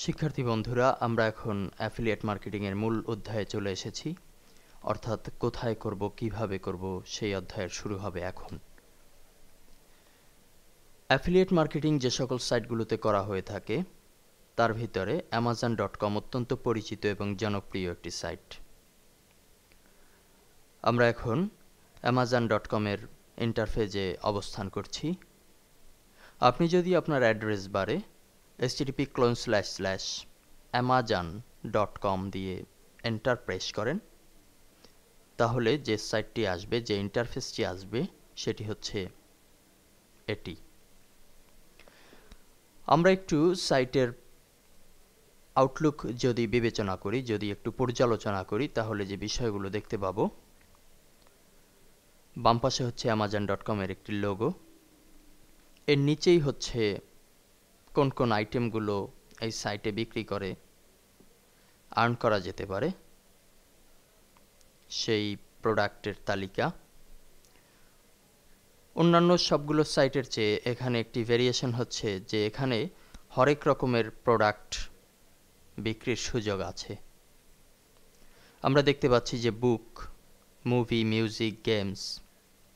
শিক্ষার্থী বন্ধুরা, আমরা এখন অ্যাফিলিয়েট মার্কেটিং এর মূল অধ্যায়ে চলে এসেছি। অর্থাৎ কোথায় করব, কিভাবে করব, সেই অধ্যায়ের শুরু হবে এখন। অ্যাফিলিয়েট মার্কেটিং যে সকল সাইটগুলোতে করা হয়ে থাকে তার ভিতরে amazon.com অত্যন্ত পরিচিত এবং জনপ্রিয় একটি সাইট। আমরা এখন amazon.com এর ইন্টারফেসে অবস্থান করছি। আপনি যদি আপনার অ্যাড্রেস বারে http://amazon.com দিয়ে এন্টার প্রেস করেন, তাহলে যে সাইটটি আসবে, যে ইন্টারফেসটি আসবে, সেটি হচ্ছে এটি। আমরা একটু সাইটের আউটলুক যদি বিবেচনা করি, যদি একটু পর্যালোচনা করি, তাহলে যে বিষয়গুলো দেখতে পাবো, বাম পাশে হচ্ছে amazon.com এর একটি লোগো। এর নিচেই হচ্ছে কোন কোন আইটেমগুলো এই সাইটে বিক্রি করে আর্ন করা যেতে পারে সেই প্রোডাক্টের তালিকা। অন্যান্য সবগুলো সাইটের চেয়ে এখানে একটি ভেরিয়েশন হচ্ছে যে এখানে হরেক রকমের প্রোডাক্ট বিক্রির সুযোগ আছে। আমরা দেখতে পাচ্ছি যে book, movie, music, games,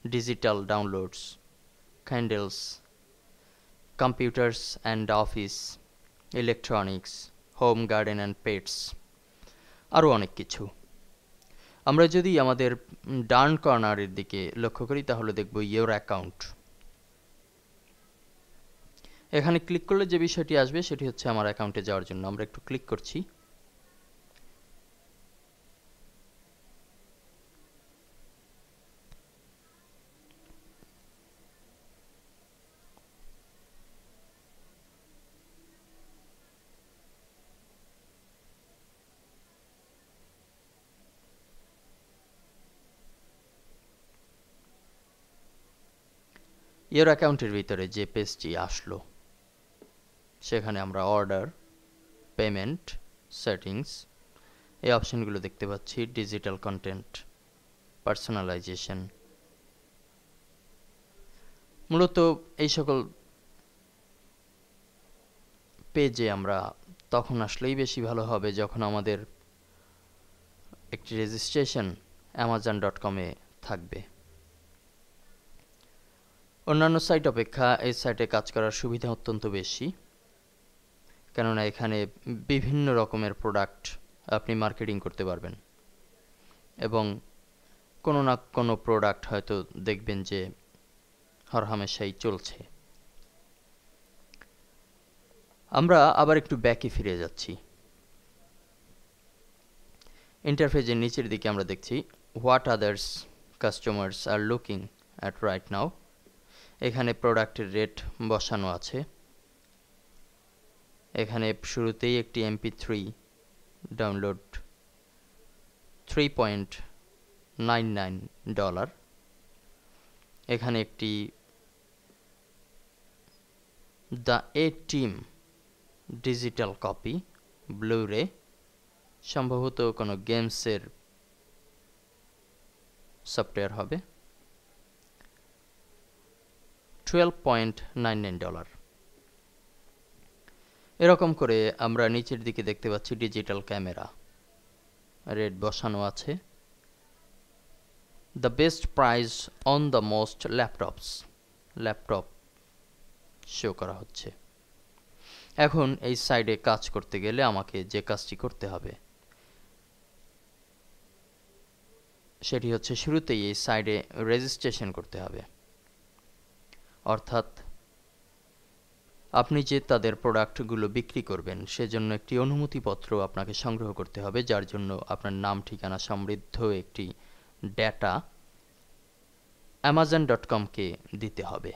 digital downloads, candles, computers and office, electronics, home garden and pets, আরও অনেক কিছু। আমরা যদি আমাদের ডান কর্নারের দিকে লক্ষ্য করি তাহলে দেখব ইয়োর অ্যাকাউন্ট। এখানে ক্লিক করলে যে বিষয়টি আসবে সেটি হচ্ছে আমার অ্যাকাউন্টে যাওয়ার জন্য। আমরা একটু ক্লিক করছি। ইয়োর অ্যাকাউন্টের ভিতরে যে পেজটি আসলো সেখানে আমরা অর্ডার, পেমেন্ট, সেটিংস এই অপশনগুলো দেখতে পাচ্ছি। Digital content, personalisation. মূলত এই সকল পেজে আমরা তখন আসলেই বেশি ভালো হবে যখন আমাদের একটি রেজিস্ট্রেশন amazon.com এ থাকবে। অন্যান্য সাইট অপেক্ষা এই সাইটে কাজ করার সুবিধা অত্যন্ত বেশি, কেননা এখানে বিভিন্ন রকমের প্রোডাক্ট আপনি মার্কেটিং করতে পারবেন এবং কোনো না কোনো প্রোডাক্ট হয়তো দেখবেন যে হরহামেশাই চলছে। আমরা আবার একটু ব্যাকে ফিরে যাচ্ছি। ইন্টারফেসের নিচের দিকে আমরা দেখছি what others customers are looking at right now. এখানে প্রোডাক্টের রেট বসানো আছে। এখানে শুরুতেই একটি MP3 ডাউনলোড $3.99। এখানে একটি দ্য A-Team ডিজিটাল কপি ব্লুরে, সম্ভবত কোনো গেমসের সফটওয়্যার হবে, $12.99। এরকম করে আমরা নিচের দিকে দেখতে পাচ্ছি ডিজিটাল ক্যামেরা রেট বসানো আছে। The best price on the most laptops, laptop show করা হচ্ছে। এখন এই সাইডে কাজ করতে গেলে আমাকে যে কাজটি করতে হবে সেটি হচ্ছে শুরুতেই এই সাইডে রেজিস্ট্রেশন করতে হবে। অর্থাৎ আপনি যে তাদের প্রোডাক্টগুলো বিক্রি করবেন সেজন্য একটি অনুমতিপত্র আপনাকে সংগ্রহ করতে হবে, যার জন্য আপনার নাম, ঠিকানা সমৃদ্ধ একটি ডেটা amazon.com-কে দিতে হবে।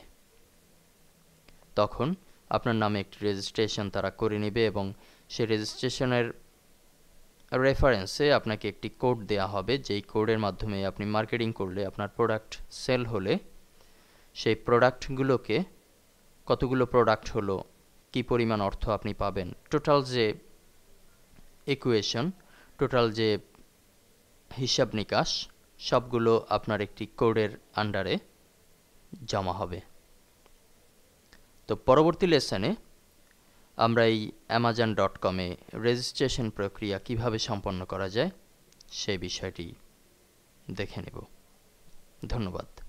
তখন আপনার নামে একটি রেজিস্ট্রেশন তারা করে নেবে এবং সেই রেজিস্ট্রেশনের রেফারেন্সে আপনাকে একটি কোড দেয়া হবে, যেই কোডের মাধ্যমে আপনি মার্কেটিং করলে, আপনার প্রোডাক্ট সেল হলে সেই প্রোডাক্টগুলোকে, কতগুলো প্রোডাক্ট হলো, কি পরিমাণ অর্থ আপনি পাবেন, টোটাল যে ইকুয়েশন, টোটাল যে হিসাব নিকাশ, সবগুলো আপনার একটি কোডের আন্ডারে জমা হবে। তো পরবর্তী লেসনে আমরা এই amazon.com-এ রেজিস্ট্রেশন প্রক্রিয়া কিভাবে সম্পন্ন করা যায় সেই বিষয়টি দেখে নেব। ধন্যবাদ।